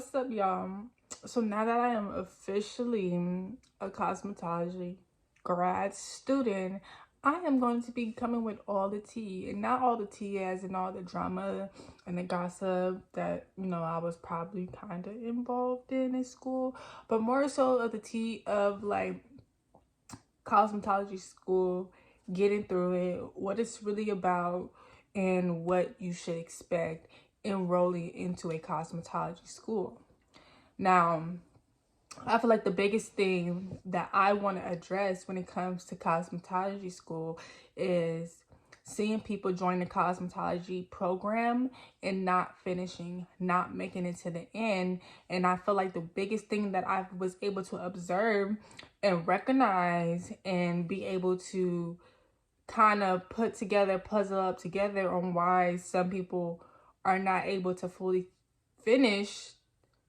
What's up, y'all? So now that I am officially a cosmetology grad student, I am going to be coming with all the tea, and not all the tea as in all the drama and the gossip that, I was probably kind of involved in school, but more so of the tea of like cosmetology school, getting through it, what it's really about, and what you should expect enrolling into a cosmetology school. Now, I feel like the biggest thing that I want to address when it comes to cosmetology school is seeing people join the cosmetology program and not finishing, not making it to the end. And I feel like the biggest thing that I was able to observe and recognize and be able to kind of put together, puzzle up together on why some people are not able to fully finish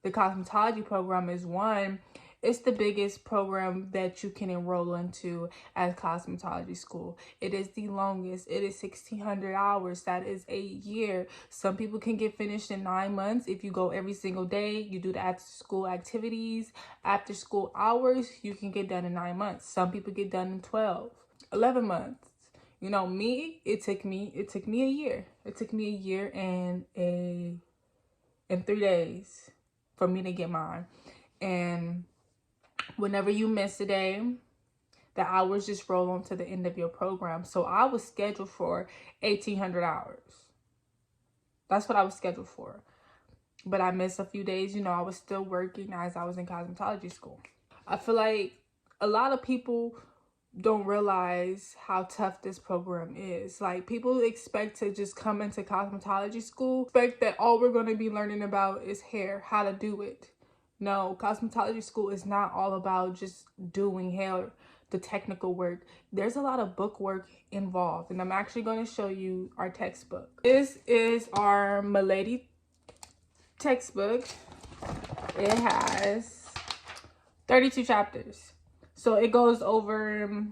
the cosmetology program is one, it's the biggest program that you can enroll into as cosmetology school. It is the longest. It is 1,600 hours. That is a year. Some people can get finished in 9 months if you go every single day. You do the after school activities, after school hours, you can get done in 9 months. Some people get done in 12, 11 months. It took me a year. It took me a year and 3 days for me to get mine. And whenever you miss a day, the hours just roll on to the end of your program. So I was scheduled for 1,800 hours. That's what I was scheduled for. But I missed a few days. I was still working as I was in cosmetology school. I feel like a lot of people don't realize how tough this program is. Like, people expect to just come into cosmetology school, expect that all we're going to be learning about is hair, how to do it. No, cosmetology school is not all about just doing hair, the technical work. There's a lot of book work involved, and I'm actually going to show you our textbook. This is our Milady textbook. It has 32 chapters. So it goes over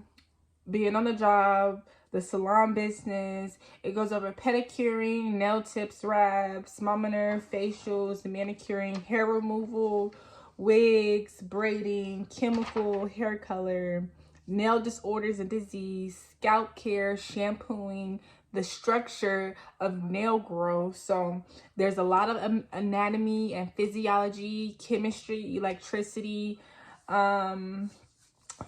being on the job, the salon business. It goes over pedicuring, nail tips, wraps, monitor, facials, manicuring, hair removal, wigs, braiding, chemical, hair color, nail disorders and disease, scalp care, shampooing, the structure of nail growth. So there's a lot of anatomy and physiology, chemistry, electricity.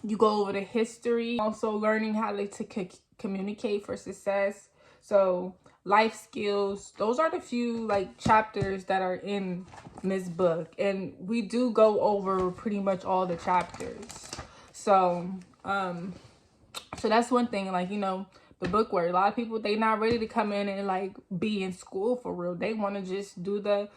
You go over the history, also learning how to communicate for success. So life skills, those are the few chapters that are in this book, and we do go over pretty much all the chapters. So so that's one thing, the book work. A lot of people, they not ready to come in and be in school for real. They want to just do the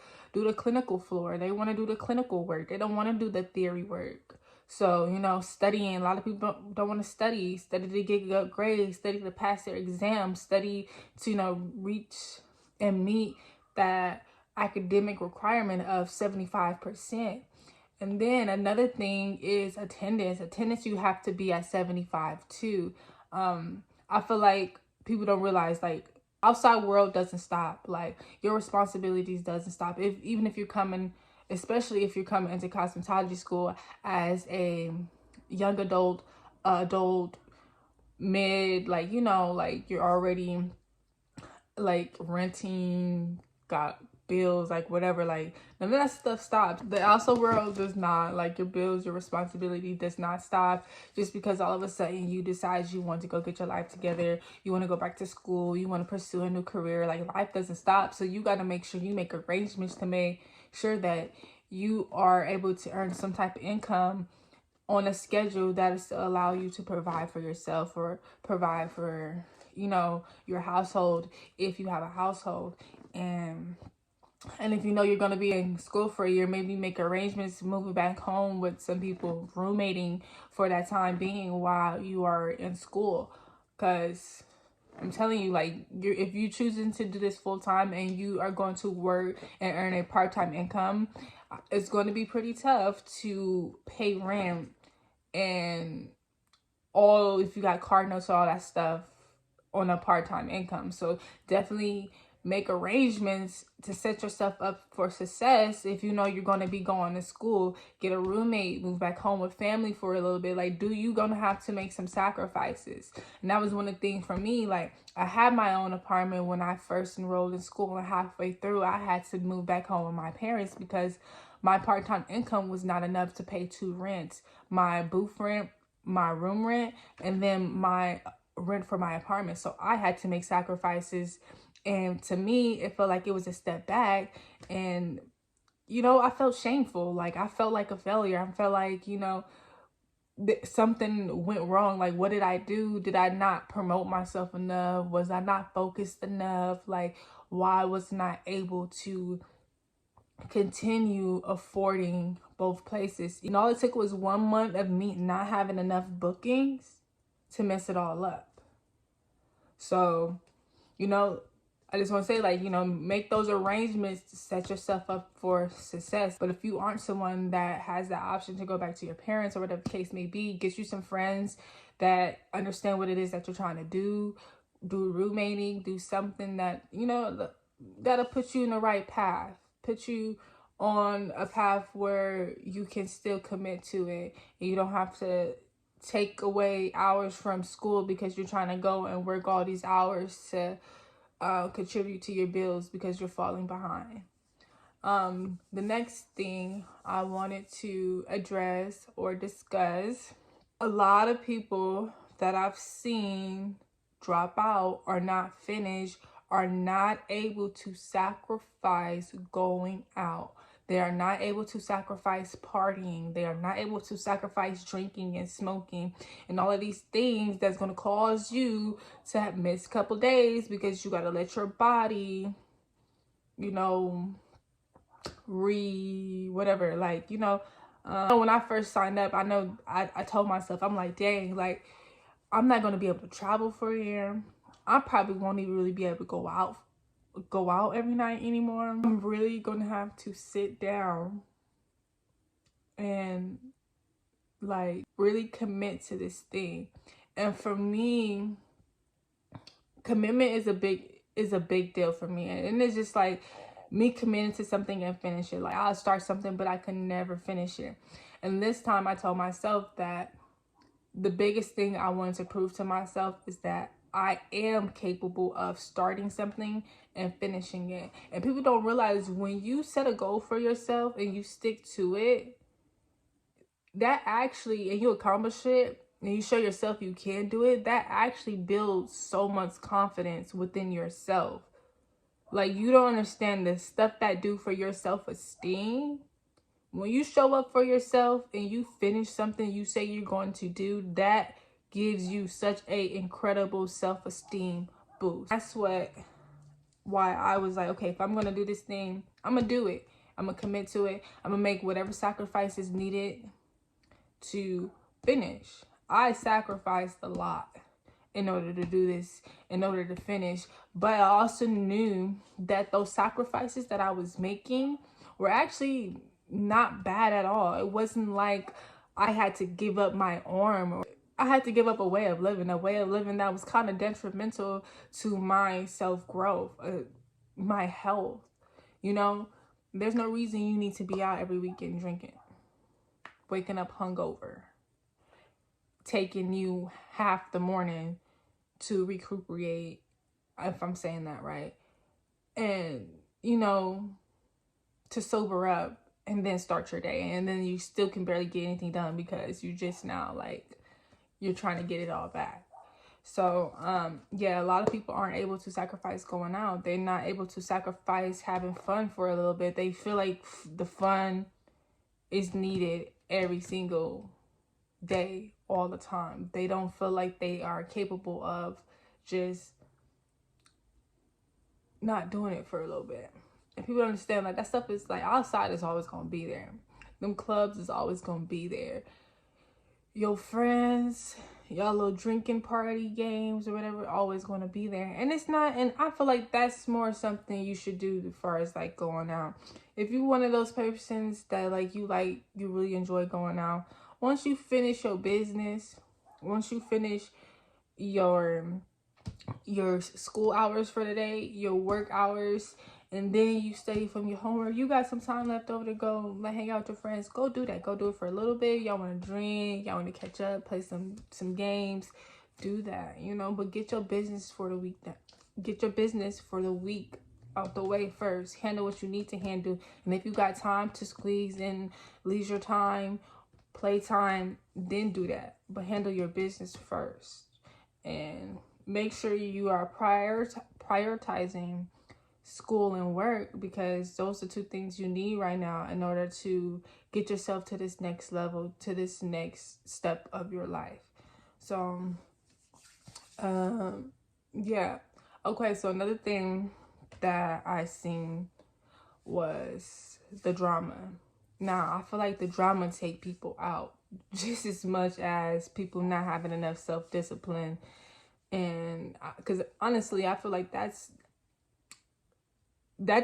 clinical floor. They want to do the clinical work. They don't want to do the theory work. So, studying, a lot of people don't want to study to get good grades, study to pass their exams, study to, reach and meet that academic requirement of 75%. And then another thing is attendance. Attendance, you have to be at 75 too. I feel like people don't realize, outside world doesn't stop. Your responsibilities doesn't stop. Even if you're coming, especially if you're coming into cosmetology school as a young adult, mid, you're already renting, got bills, whatever, none of that stuff stops. The outside world does not. Your bills, your responsibility does not stop just because all of a sudden you decide you want to go get your life together, you want to go back to school, you want to pursue a new career. Life doesn't stop. So you got to make sure you make arrangements to make sure that you are able to earn some type of income on a schedule that is to allow you to provide for yourself or provide for your household, if you have a household. And if you're going to be in school for a year, maybe make arrangements moving back home with some people, roommating for that time being while you are in school. Because I'm telling you, if you're choosing to do this full time and you are going to work and earn a part-time income, it's going to be pretty tough to pay rent and if you got car notes, all that stuff on a part-time income. So definitely make arrangements to set yourself up for success. If you know you're going to be going to school, get a roommate, move back home with family for a little bit, like, do you going to have to make some sacrifices? And that was one of the things for me. Like, I had my own apartment when I first enrolled in school, and halfway through I had to move back home with my parents because my part-time income was not enough to pay 2 rents: my booth rent, my room rent, and then my rent for my apartment. So I had to make sacrifices, and to me it felt like it was a step back. And I felt shameful. Like, I felt like a failure. I felt like something went wrong. Like, what did I do? Did I not promote myself enough? Was I not focused enough? Like, why wasn't I able to continue affording both places? All it took was 1 month of me not having enough bookings to mess it all up. So, I just want to say, like, make those arrangements to set yourself up for success. But if you aren't someone that has the option to go back to your parents or whatever the case may be, get you some friends that understand what it is that you're trying to do. Do roommating, do something that, that'll put you in the right path, put you on a path where you can still commit to it. And you don't have to take away hours from school because you're trying to go and work all these hours to contribute to your bills because you're falling behind. The next thing I wanted to address or discuss, a lot of people that I've seen drop out or not finish are not able to sacrifice going out. They are not able to sacrifice partying. They are not able to sacrifice drinking and smoking and all of these things that's going to cause you to have missed a couple days because you got to let your body, whatever. Like, when I first signed up, I know I told myself, I'm like, dang, like, I'm not going to be able to travel for a year. I probably won't even really be able to go out every night anymore. I'm really going to have to sit down and, like, really commit to this thing. And for me, commitment is a big deal for me. And it's just like me committing to something and finish it. Like, I'll start something, but I can never finish it. And this time I told myself that the biggest thing I wanted to prove to myself is that I am capable of starting something and finishing it. And people don't realize, when you set a goal for yourself and you stick to it, that actually, and you accomplish it, and you show yourself you can do it, that actually builds so much confidence within yourself. Like, you don't understand the stuff that do for your self-esteem. When you show up for yourself and you finish something you say you're going to do, that gives you such a incredible self-esteem boost. That's why I was like, okay, if I'm going to do this thing, I'm going to do it. I'm going to commit to it. I'm going to make whatever sacrifices needed to finish. I sacrificed a lot in order to do this, in order to finish. But I also knew that those sacrifices that I was making were actually not bad at all. It wasn't like I had to give up my arm, or I had to give up a way of living that was kind of detrimental to my self-growth, my health. There's no reason you need to be out every weekend drinking, waking up hungover, taking you half the morning to recuperate, if I'm saying that right, and to sober up and then start your day, and then you still can barely get anything done because you just now, like, you're trying to get it all back. So yeah, a lot of people aren't able to sacrifice going out. They're not able to sacrifice having fun for a little bit. They feel like the fun is needed every single day, all the time. They don't feel like they are capable of just not doing it for a little bit. And people don't understand, like, that stuff is like, outside is always gonna be there. Them clubs is always gonna be there. Your friends, y'all little drinking party games or whatever, always gonna be there. And it's not, and I feel like that's more something you should do as far as, like, going out. If you're one of those persons that you really enjoy going out, once you finish your business, once you finish your your school hours for the day, your work hours, and then you study from your homework. You got some time left over to go like hang out with your friends. Go do that. Go do it for a little bit. Y'all want to drink, y'all want to catch up, play some games. Do that, you know, but get your business for the week. Get your business for the week out the way first. Handle what you need to handle. And if you got time to squeeze in leisure time, playtime, then do that. But handle your business first. And make sure you are prioritizing school and work, because those are two things you need right now in order to get yourself to this next level, to this next step of your life. So, yeah. Okay, so another thing that I seen was the drama. Now, I feel like the drama take people out just as much as people not having enough self-discipline. And because honestly, I feel like that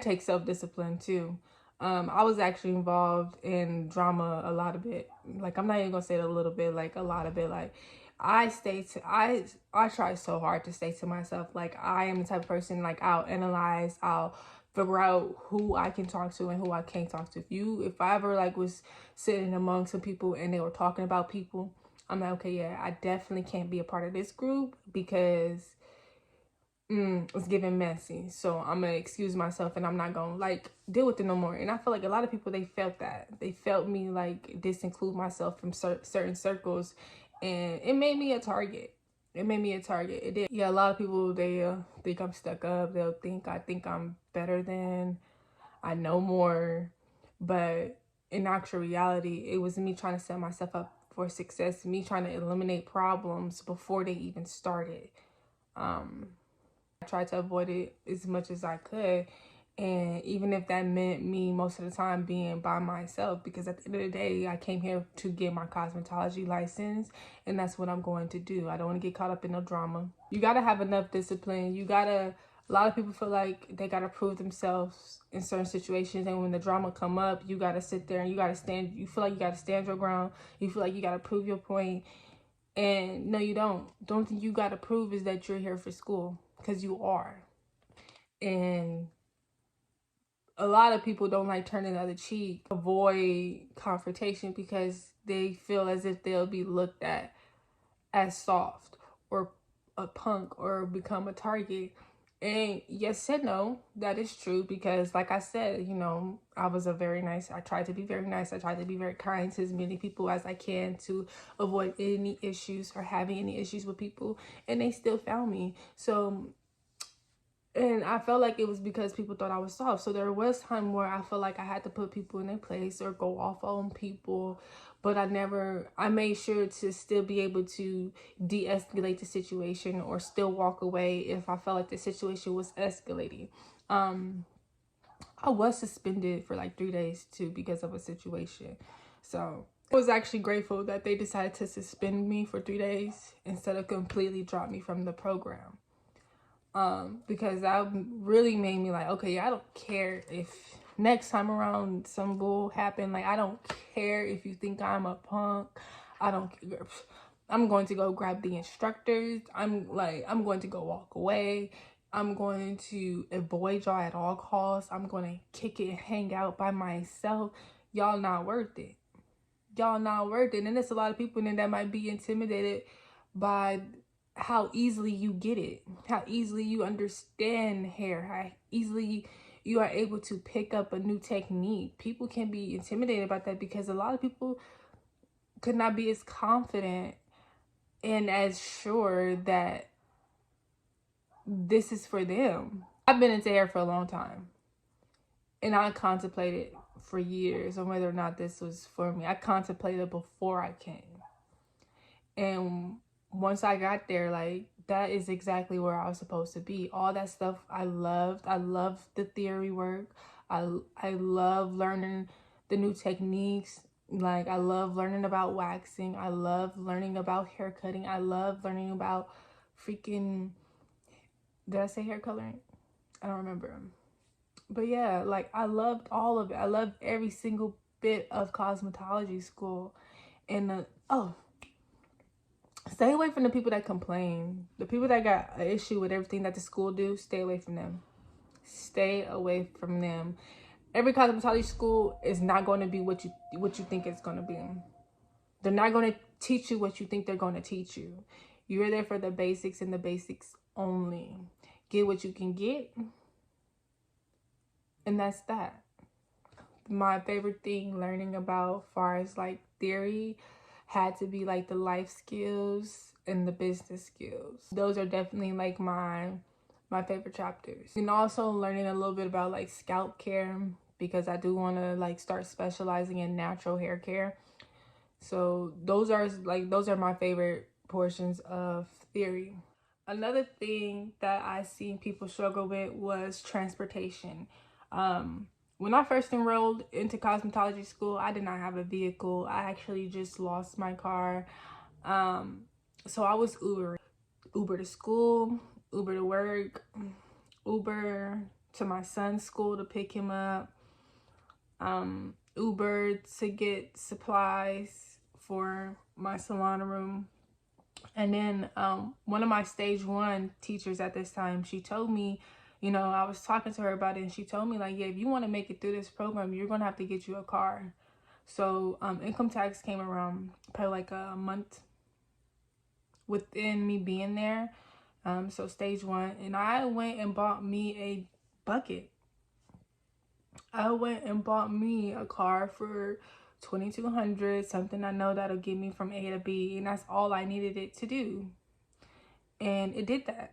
takes self-discipline too. I was actually involved in drama a lot of it. Like, I'm not even gonna say it a little bit, like a lot of it. Like, I try so hard to stay to myself. Like, I am the type of person, like, I'll analyze, I'll figure out who I can talk to and who I can't talk to. If I ever like was sitting among some people and they were talking about people, I'm like, okay, yeah, I definitely can't be a part of this group because it's getting messy. So I'm gonna excuse myself and I'm not gonna like deal with it no more. And I feel like a lot of people, they felt that. They felt me like disinclude myself from certain circles, and it made me a target. It made me a target. It did. Yeah, a lot of people, they think I'm stuck up. They'll think I'm better than, I know more. But in actual reality, it was me trying to set myself up for success, me trying to eliminate problems before they even started. I tried to avoid it as much as I could. And even if that meant me most of the time being by myself, because at the end of the day, I came here to get my cosmetology license, and that's what I'm going to do. I don't want to get caught up in no drama. You got to have enough discipline. A lot of people feel like they got to prove themselves in certain situations. And when the drama come up, you got to sit there and you got to stand. You feel like you got to stand your ground. You feel like you got to prove your point. And no, you don't. The only thing you got to prove is that you're here for school, because you are. And a lot of people don't like turning the other cheek, avoid confrontation, because they feel as if they'll be looked at as soft or a punk or become a target. And yes and no, that is true, because like I said, you know, I tried to be very nice. I tried to be very kind to as many people as I can to avoid any issues or having any issues with people, and they still found me. So, and I felt like it was because people thought I was soft. So there was time where I felt like I had to put people in their place or go off on people. But I made sure to still be able to de-escalate the situation or still walk away if I felt like the situation was escalating. I was suspended for like 3 days too because of a situation. So I was actually grateful that they decided to suspend me for 3 days instead of completely drop me from the program. Because that really made me like, okay, I don't care if next time around some bull happen. Like, I don't care if you think I'm a punk. I don't care. I'm going to go grab the instructors. I'm going to go walk away. I'm going to avoid y'all at all costs. I'm going to kick it and hang out by myself. Y'all not worth it. Y'all not worth it. And there's a lot of people in there that might be intimidated by how easily you get it, how easily you understand hair, how easily you are able to pick up a new technique. People can be intimidated about that because a lot of people could not be as confident and as sure that this is for them. I've been into hair for a long time, and I contemplated for years on whether or not this was for me. I contemplated before I came. And once I got there, like, that is exactly where I was supposed to be. All that stuff I loved. I loved the theory work. I love learning the new techniques. Like, I love learning about waxing. I love learning about hair cutting. I love learning about freaking, did I say hair coloring? I don't remember. But yeah, like, I loved all of it. I loved every single bit of cosmetology school. And Stay away from the people that complain. The people that got an issue with everything that the school do, stay away from them. Stay away from them. Every cosmetology school is not going to be what you think it's going to be. They're not going to teach you what you think they're going to teach you. You're there for the basics and the basics only. Get what you can get, and that's that. My favorite thing learning about far as like theory had to be like the life skills and the business skills. Those are definitely like my favorite chapters. And also learning a little bit about like scalp care, because I do want to like start specializing in natural hair care. So those are my favorite portions of theory. Another thing that I seen people struggle with was transportation. When I first enrolled into cosmetology school, I did not have a vehicle. I actually just lost my car. So I was Uber to school, Uber to work, Uber to my son's school to pick him up, Uber to get supplies for my salon room. And then one of my stage 1 teachers at this time, she told me, you know, I was talking to her about it, and she told me like, yeah, if you want to make it through this program, you're going to have to get you a car. So income tax came around probably like a month within me being there. So stage 1, and I went and bought me a bucket. I went and bought me a car for $2,200, something I know that'll get me from A to B, and that's all I needed it to do. And it did that.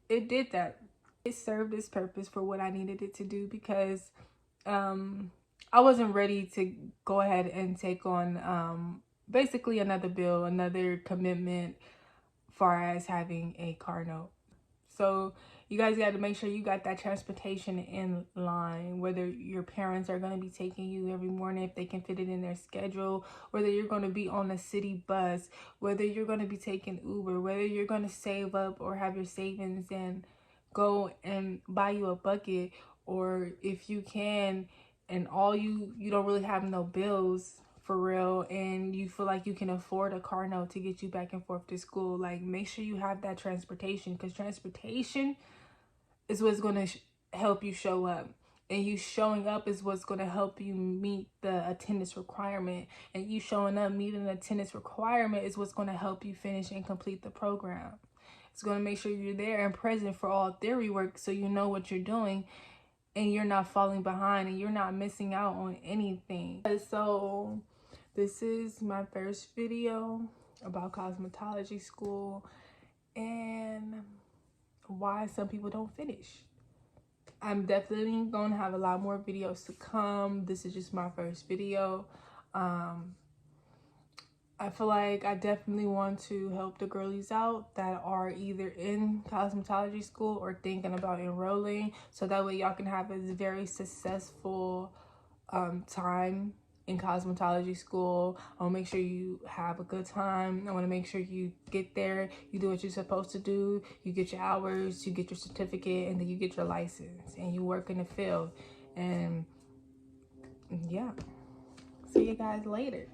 It did that. It served its purpose for what I needed it to do, because I wasn't ready to go ahead and take on basically another bill, another commitment far as having a car note. So you guys got to make sure you got that transportation in line, whether your parents are going to be taking you every morning if they can fit it in their schedule, whether you're going to be on a city bus, whether you're going to be taking Uber, whether you're going to save up or have your savings and go and buy you a bucket, or if you can and all you don't really have no bills for real, and you feel like you can afford a car note to get you back and forth to school, like make sure you have that transportation, because transportation is what's going to help you show up, and you showing up is what's going to help you meet the attendance requirement, and you showing up meeting the attendance requirement is what's going to help you finish and complete the program. It's going to make sure you're there and present for all theory work, so you know what you're doing and you're not falling behind and you're not missing out on anything. So this is my first video about cosmetology school and why some people don't finish. I'm definitely gonna have a lot more videos to come. This is just my first video. I feel like I definitely want to help the girlies out that are either in cosmetology school or thinking about enrolling, so that way y'all can have a very successful time in cosmetology school. I want to make sure you have a good time. I want to make sure you get there, you do what you're supposed to do, you get your hours, you get your certificate, and then you get your license and you work in the field. And yeah, see you guys later.